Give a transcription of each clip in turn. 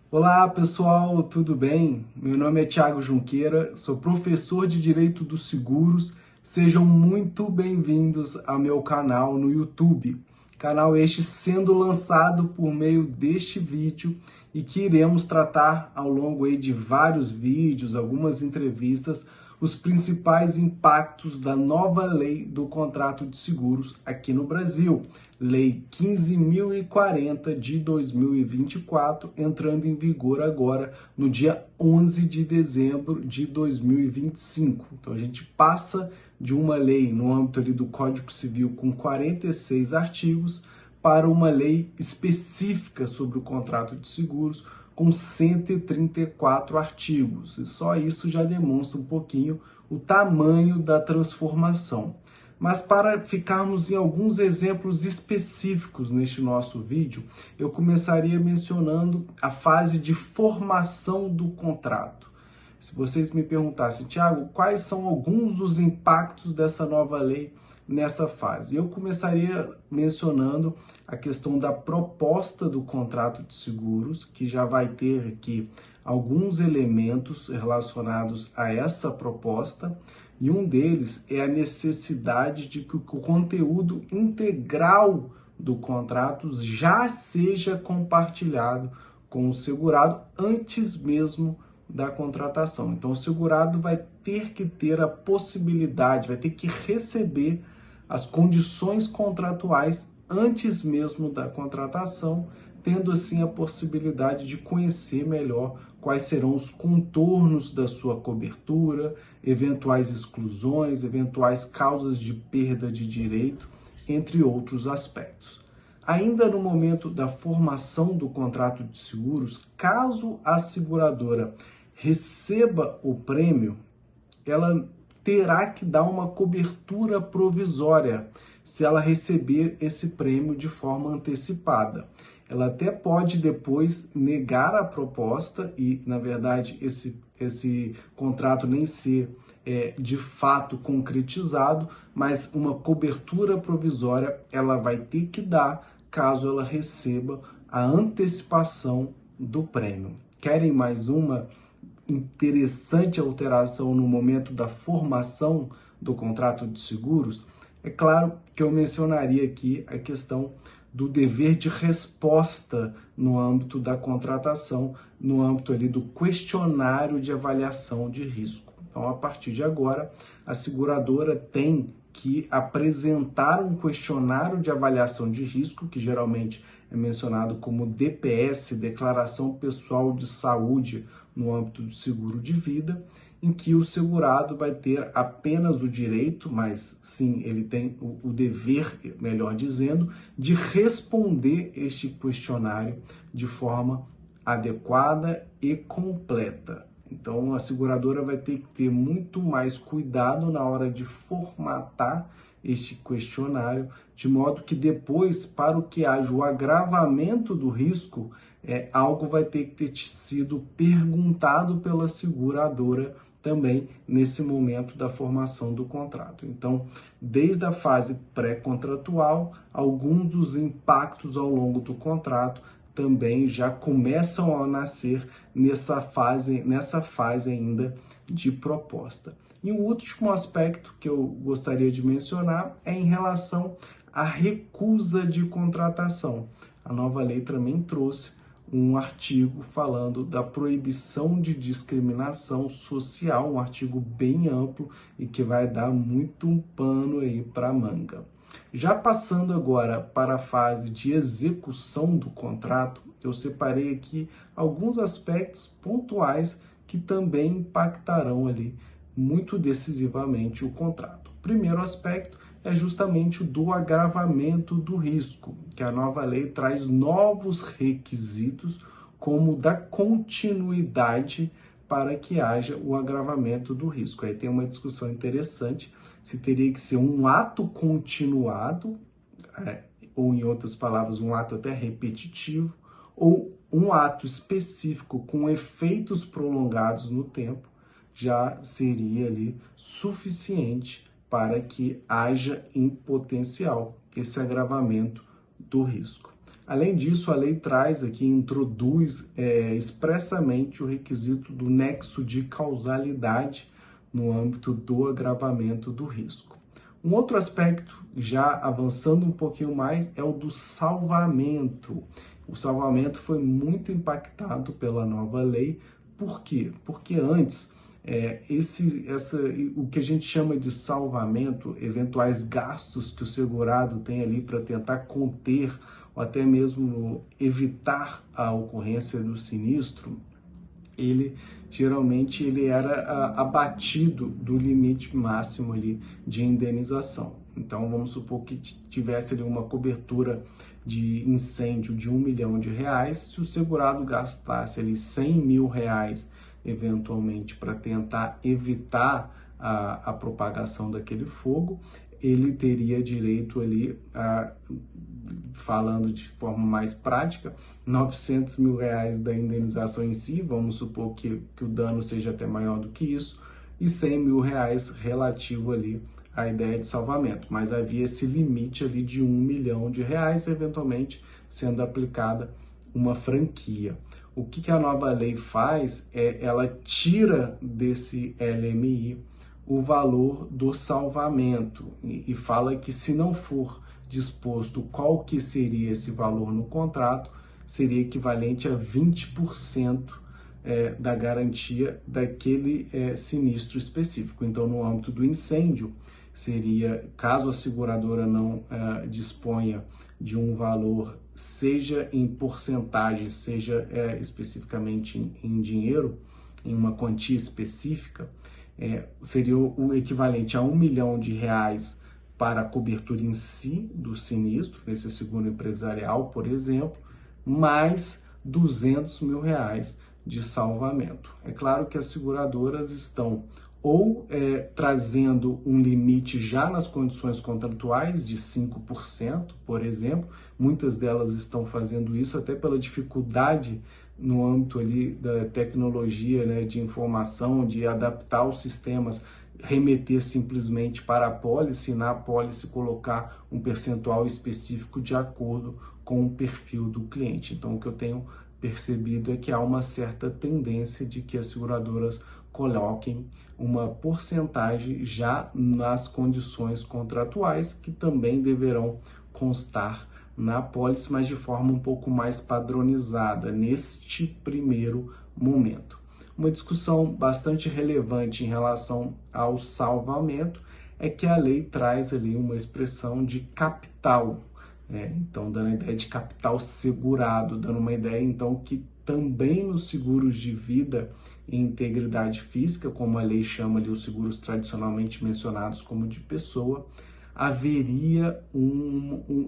Olá pessoal, tudo bem? Meu nome é Thiago Junqueira, sou professor de Direito dos Seguros. Sejam muito bem-vindos ao meu canal no YouTube. Canal este sendo lançado por meio deste vídeo e que iremos tratar ao longo aí de vários vídeos, algumas entrevistas, os principais impactos da nova lei do contrato de seguros aqui no Brasil, Lei 15.040 de 2024, entrando em vigor agora no dia 11 de dezembro de 2025. Então a gente passa de uma lei no âmbito ali do Código Civil com 46 artigos para uma lei específica sobre o contrato de seguros com 134 artigos. E só isso já demonstra um pouquinho o tamanho da transformação. Mas para ficarmos em alguns exemplos específicos neste nosso vídeo, eu começaria mencionando a fase de formação do contrato. Se vocês me perguntassem, Thiago, quais são alguns dos impactos dessa nova lei nessa fase? Eu começaria mencionando a questão da proposta do contrato de seguros, que já vai ter aqui alguns elementos relacionados a essa proposta, e um deles é a necessidade de que o conteúdo integral do contrato já seja compartilhado com o segurado antes mesmo da contratação. Então, o segurado vai ter que ter a possibilidade, vai ter que receber as condições contratuais antes mesmo da contratação, tendo assim a possibilidade de conhecer melhor quais serão os contornos da sua cobertura, eventuais exclusões, eventuais causas de perda de direito, entre outros aspectos. Ainda no momento da formação do contrato de seguros, caso a seguradora receba o prêmio, ela terá que dar uma cobertura provisória se ela receber esse prêmio de forma antecipada. Ela até pode depois negar a proposta e, na verdade, esse contrato nem ser de fato concretizado, mas uma cobertura provisória ela vai ter que dar caso ela receba a antecipação do prêmio. Querem mais uma interessante alteração no momento da formação do contrato de seguros? É claro que eu mencionaria aqui a questão do dever de resposta no âmbito da contratação, no âmbito ali do questionário de avaliação de risco. Então, a partir de agora, a seguradora tem que apresentar um questionário de avaliação de risco, que geralmente é mencionado como DPS, Declaração Pessoal de Saúde, no âmbito do seguro de vida, em que o segurado vai ter apenas o direito, mas sim, ele tem o dever, melhor dizendo, de responder este questionário de forma adequada e completa. Então, a seguradora vai ter que ter muito mais cuidado na hora de formatar este questionário, de modo que depois, para o que haja o agravamento do risco, algo vai ter que ter sido perguntado pela seguradora também nesse momento da formação do contrato. Então, desde a fase pré-contratual, alguns dos impactos ao longo do contrato também já começam a nascer nessa fase ainda de proposta. E o último aspecto que eu gostaria de mencionar é em relação à recusa de contratação. A nova lei também trouxe um artigo falando da proibição de discriminação social, um artigo bem amplo e que vai dar muito pano aí para manga. Já passando agora para a fase de execução do contrato, eu separei aqui alguns aspectos pontuais que também impactarão ali muito decisivamente o contrato. O primeiro aspecto é justamente o do agravamento do risco, que a nova lei traz novos requisitos, como o da continuidade para que haja o agravamento do risco. Aí tem uma discussão interessante se teria que ser um ato continuado, ou em outras palavras, um ato até repetitivo, ou um ato específico com efeitos prolongados no tempo, já seria ali suficiente para que haja em potencial esse agravamento do risco. Além disso, a lei traz aqui, introduz expressamente o requisito do nexo de causalidade no âmbito do agravamento do risco. Um outro aspecto, já avançando um pouquinho mais, é o do salvamento. O salvamento foi muito impactado pela nova lei. Por quê? Porque antes, o que a gente chama de salvamento, eventuais gastos que o segurado tem ali para tentar conter ou até mesmo evitar a ocorrência do sinistro, geralmente ele era abatido do limite máximo ali de indenização. Então vamos supor que tivesse ali uma cobertura de incêndio de R$1 milhão, se o segurado gastasse ali R$100 mil eventualmente para tentar evitar a propagação daquele fogo, ele teria direito ali falando de forma mais prática, R$900 mil da indenização em si, vamos supor que o dano seja até maior do que isso, e R$100 mil relativo ali à ideia de salvamento. Mas havia esse limite ali de R$1 milhão, eventualmente sendo aplicada uma franquia. O que a nova lei faz ela tira desse LMI o valor do salvamento e fala que se não for disposto qual que seria esse valor no contrato, seria equivalente a 20% da garantia daquele sinistro específico. Então, no âmbito do incêndio, seria, caso a seguradora não disponha de um valor, seja em porcentagem, seja especificamente em dinheiro, em uma quantia específica, seria o equivalente a R$1 milhão para a cobertura em si do sinistro, nesse seguro empresarial, por exemplo, mais R$200 mil de salvamento. É claro que as seguradoras estão ou trazendo um limite já nas condições contratuais de 5%, por exemplo, muitas delas estão fazendo isso até pela dificuldade no âmbito ali da tecnologia, né, de informação, de adaptar os sistemas, remeter simplesmente para a pólice, na pólice colocar um percentual específico de acordo com o perfil do cliente. Então, o que eu tenho percebido é que há uma certa tendência de que as seguradoras coloquem uma porcentagem já nas condições contratuais, que também deverão constar na pólice, mas de forma um pouco mais padronizada neste primeiro momento. Uma discussão bastante relevante em relação ao salvamento é que a lei traz ali uma expressão de capital, então dando a ideia de capital segurado, dando uma ideia então que também nos seguros de vida e integridade física, como a lei chama ali os seguros tradicionalmente mencionados como de pessoa, haveria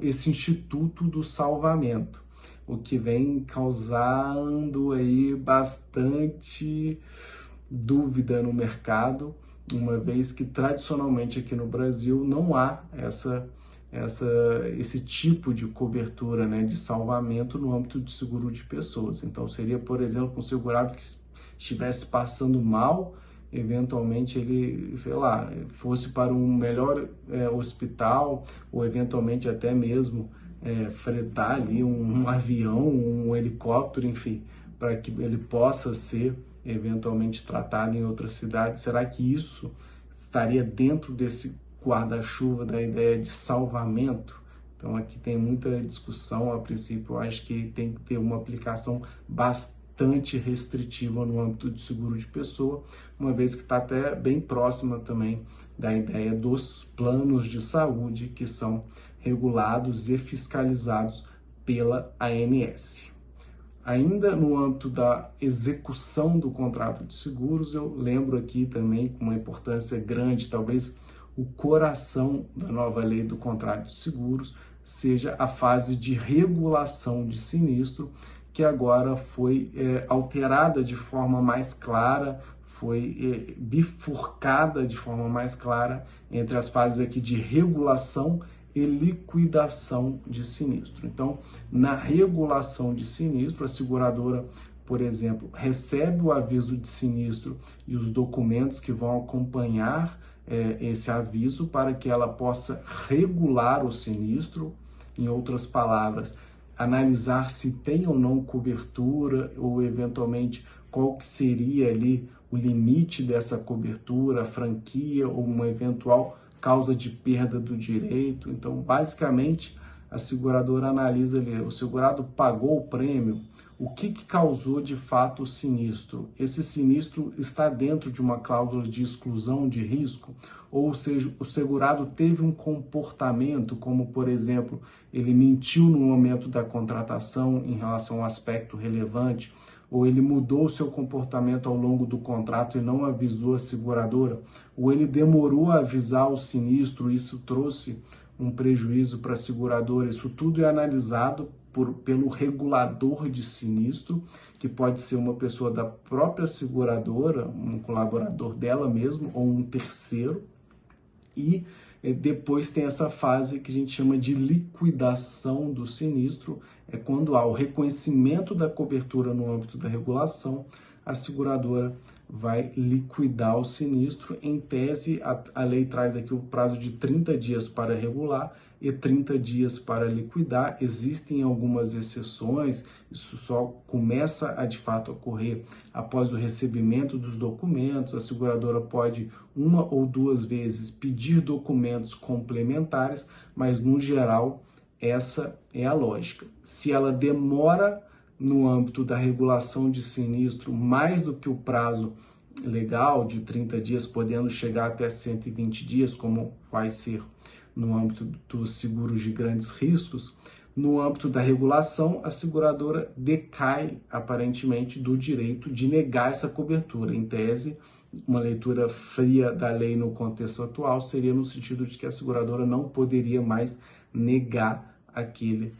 esse instituto do salvamento, o que vem causando aí bastante dúvida no mercado, uma vez que tradicionalmente aqui no Brasil não há esse tipo de cobertura, né, de salvamento no âmbito de seguro de pessoas. Então seria, por exemplo, um segurado que estivesse passando mal, eventualmente ele, sei lá, fosse para um melhor hospital, ou eventualmente até mesmo fretar ali um avião, um helicóptero, enfim, para que ele possa ser eventualmente tratado em outra cidade. Será que isso estaria dentro desse guarda-chuva da ideia de salvamento? Então aqui tem muita discussão. A princípio eu acho que tem que ter uma aplicação bastante restritiva no âmbito de seguro de pessoa, uma vez que está até bem próxima também da ideia dos planos de saúde, que são regulados e fiscalizados pela ANS. Ainda no âmbito da execução do contrato de seguros, eu lembro aqui também com uma importância grande, talvez o coração da nova lei do contrato de seguros seja a fase de regulação de sinistro, que agora foi alterada de forma mais clara, foi bifurcada de forma mais clara entre as fases aqui de regulação e liquidação de sinistro. Então, na regulação de sinistro, a seguradora, por exemplo, recebe o aviso de sinistro e os documentos que vão acompanhar esse aviso para que ela possa regular o sinistro. Em outras palavras, analisar se tem ou não cobertura, ou eventualmente qual que seria ali o limite dessa cobertura, a franquia ou uma eventual causa de perda do direito. Então, basicamente, a seguradora analisa ali, o segurado pagou o prêmio, o que causou de fato o sinistro? Esse sinistro está dentro de uma cláusula de exclusão de risco? Ou seja, o segurado teve um comportamento, como por exemplo, ele mentiu no momento da contratação em relação a um aspecto relevante, ou ele mudou o seu comportamento ao longo do contrato e não avisou a seguradora, ou ele demorou a avisar o sinistro, isso trouxe um prejuízo para a seguradora. Isso tudo é analisado pelo regulador de sinistro, que pode ser uma pessoa da própria seguradora, um colaborador dela mesmo, ou um terceiro. E depois tem essa fase que a gente chama de liquidação do sinistro, é quando há o reconhecimento da cobertura no âmbito da regulação, a seguradora vai liquidar o sinistro. Em tese, a lei traz aqui o prazo de 30 dias para regular e 30 dias para liquidar. Existem algumas exceções, isso só começa a de fato ocorrer após o recebimento dos documentos. A seguradora pode uma ou duas vezes pedir documentos complementares, mas no geral essa é a lógica. Se ela demora no âmbito da regulação de sinistro mais do que o prazo legal de 30 dias, podendo chegar até 120 dias, como vai ser no âmbito dos seguros de grandes riscos, no âmbito da regulação, a seguradora decai, aparentemente, do direito de negar essa cobertura. Em tese, uma leitura fria da lei no contexto atual seria no sentido de que a seguradora não poderia mais negar aquele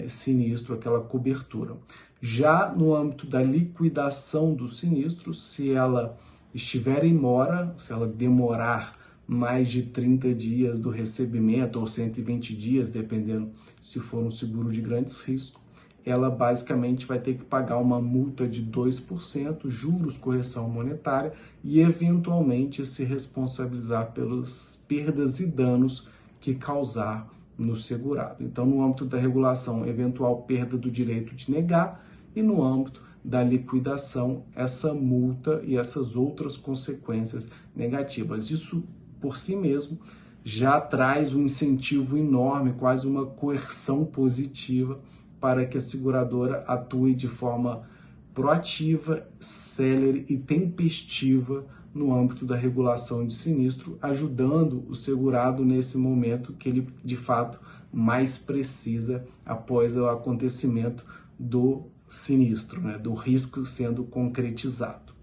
sinistro, aquela cobertura. Já no âmbito da liquidação do sinistro, se ela estiver em mora, se ela demorar mais de 30 dias do recebimento, ou 120 dias, dependendo se for um seguro de grandes riscos, ela basicamente vai ter que pagar uma multa de 2%, juros, correção monetária, e eventualmente se responsabilizar pelas perdas e danos que causar no segurado. Então, no âmbito da regulação, eventual perda do direito de negar, e no âmbito da liquidação, essa multa e essas outras consequências negativas. Isso, por si mesmo, já traz um incentivo enorme, quase uma coerção positiva, para que a seguradora atue de forma proativa, célere e tempestiva no âmbito da regulação de sinistro, ajudando o segurado nesse momento que ele, de fato, mais precisa após o acontecimento do sinistro, do risco sendo concretizado.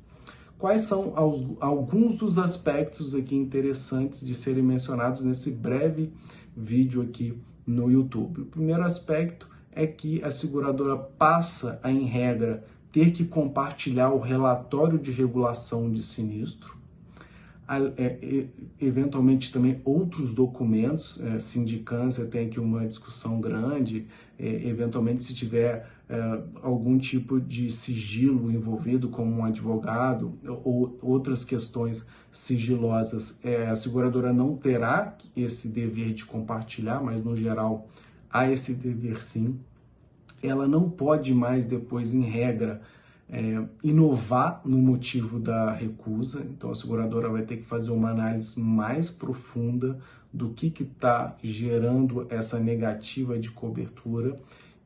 Quais são alguns dos aspectos aqui interessantes de serem mencionados nesse breve vídeo aqui no YouTube? O primeiro aspecto é que a seguradora passa a, em regra, ter que compartilhar o relatório de regulação de sinistro, eventualmente também outros documentos, sindicância tem aqui uma discussão grande, eventualmente se tiver algum tipo de sigilo envolvido, como um advogado ou outras questões sigilosas, a seguradora não terá esse dever de compartilhar, mas no geral há esse dever sim. Ela não pode mais depois, em regra, inovar no motivo da recusa. Então a seguradora vai ter que fazer uma análise mais profunda do que está gerando essa negativa de cobertura,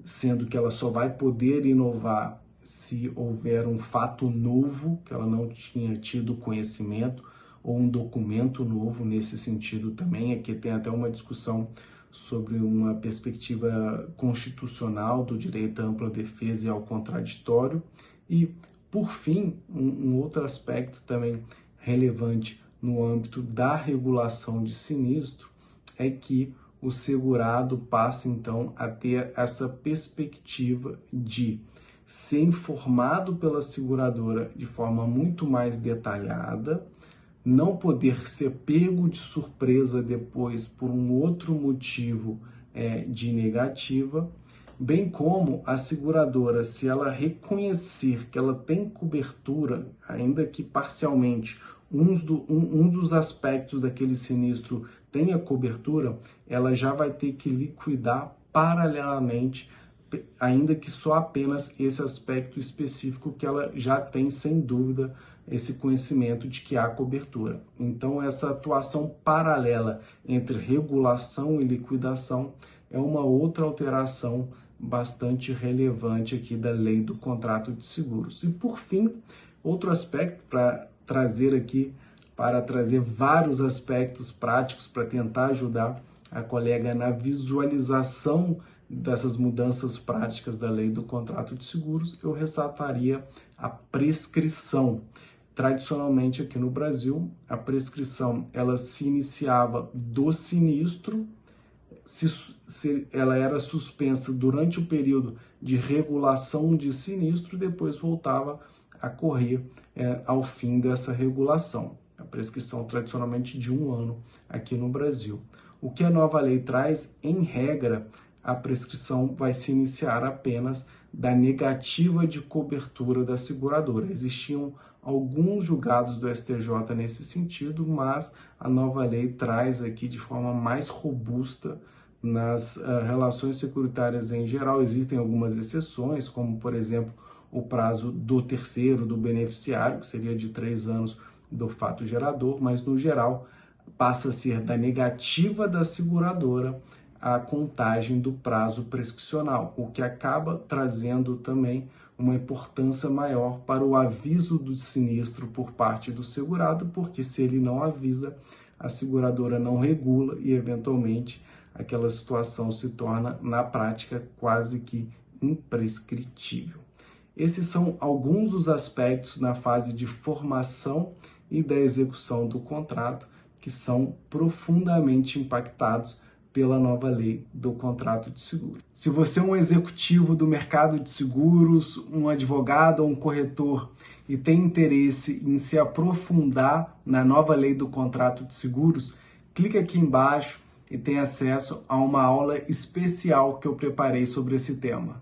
sendo que ela só vai poder inovar se houver um fato novo que ela não tinha tido conhecimento, ou um documento novo nesse sentido também. Aqui tem até uma discussão sobre uma perspectiva constitucional do direito à ampla defesa e ao contraditório. E, por fim, um outro aspecto também relevante no âmbito da regulação de sinistro é que o segurado passa, então, a ter essa perspectiva de ser informado pela seguradora de forma muito mais detalhada, não poder ser pego de surpresa depois por um outro motivo de negativa, bem como a seguradora, se ela reconhecer que ela tem cobertura, ainda que parcialmente, um dos aspectos daquele sinistro tenha cobertura, ela já vai ter que liquidar paralelamente ainda que só apenas esse aspecto específico que ela já tem, sem dúvida, esse conhecimento de que há cobertura. Então, essa atuação paralela entre regulação e liquidação é uma outra alteração bastante relevante aqui da lei do contrato de seguros. E, por fim, outro aspecto para trazer vários aspectos práticos para tentar ajudar a colega na visualização dessas mudanças práticas da lei do contrato de seguros, eu ressaltaria a prescrição. Tradicionalmente aqui no Brasil, a prescrição ela se iniciava do sinistro, se ela era suspensa durante o período de regulação de sinistro, depois voltava a correr ao fim dessa regulação. A prescrição tradicionalmente de 1 ano aqui no Brasil. O que a nova lei traz, em regra, a prescrição vai se iniciar apenas da negativa de cobertura da seguradora. Existiam alguns julgados do STJ nesse sentido, mas a nova lei traz aqui de forma mais robusta nas relações securitárias em geral. Existem algumas exceções, como, por exemplo, o prazo do terceiro, do beneficiário, que seria de 3 anos do fato gerador, mas, no geral, passa a ser da negativa da seguradora a contagem do prazo prescricional, o que acaba trazendo também uma importância maior para o aviso do sinistro por parte do segurado, porque se ele não avisa, a seguradora não regula e, eventualmente, aquela situação se torna, na prática, quase que imprescritível. Esses são alguns dos aspectos na fase de formação e da execução do contrato que são profundamente impactados pela nova lei do contrato de seguro. Se você é um executivo do mercado de seguros, um advogado ou um corretor e tem interesse em se aprofundar na nova lei do contrato de seguros, clique aqui embaixo e tem acesso a uma aula especial que eu preparei sobre esse tema.